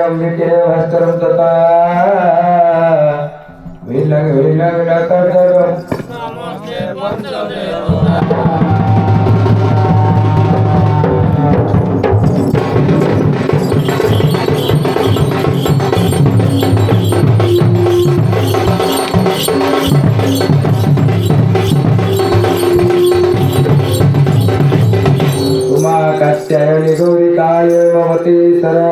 अंबिके भास्करं तथा विलग विलग लकटरं नमस्ते पंचदेव कात्यायनी गौरिकाय भवती सरा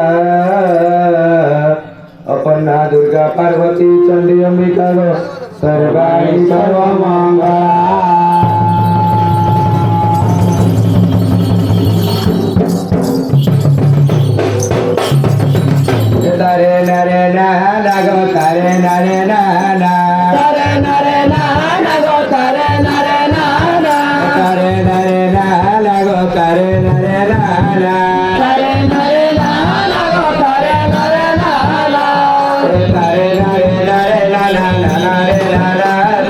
अपन्ना दुर्गा पार्वती चंडी अंबिका सर्वाणि सर्वमंगला तारे नरे ना लागो तारे नरे ना तारे नरे ना लागो तारे नरे ना तारे नरे ना लागो तारे नरे ना तारे नरे ना लागो तारे नरे ना तारे नरे नरे ना ना नरे ना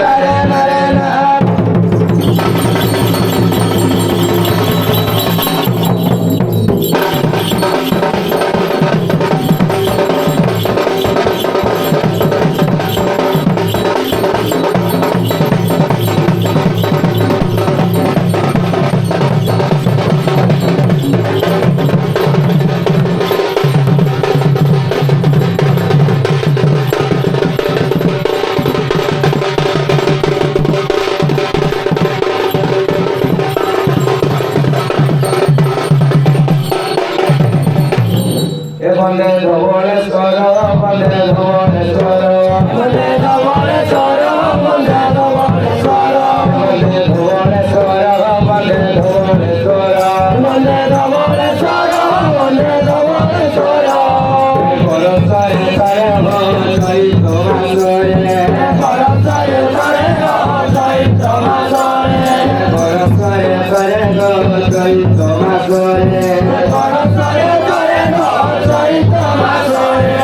तारे नरे ना वंदे धवलेश्वर वंदे धवलेश्वर वंदे धवलेश्वर वंदे धवलेश्वर वंदे धवलेश्वर वंदे धवलेश्वर वंदे धवलेश्वर वंदे धवलेश्वर परसारे सारे जय तमासरे परसारे सारे जय तमासरे परसारे सारे जय तमासरे परसारे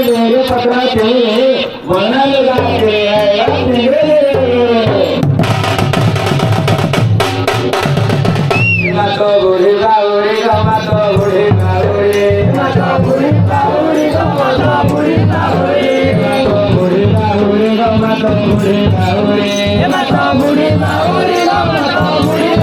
मेरे पकड़ाते वरना लगाते मातो बुढ़ी बाउरी गो मातो बुढ़ी बाउरी मातो बुढ़ी बाउरी गो मातो बुढ़ी बाउरी मातो बुढ़ी बाउरी गो मातो बुढ़ी बाउरी मातो बुढ़ी बाउरी गो मातो बुढ़ी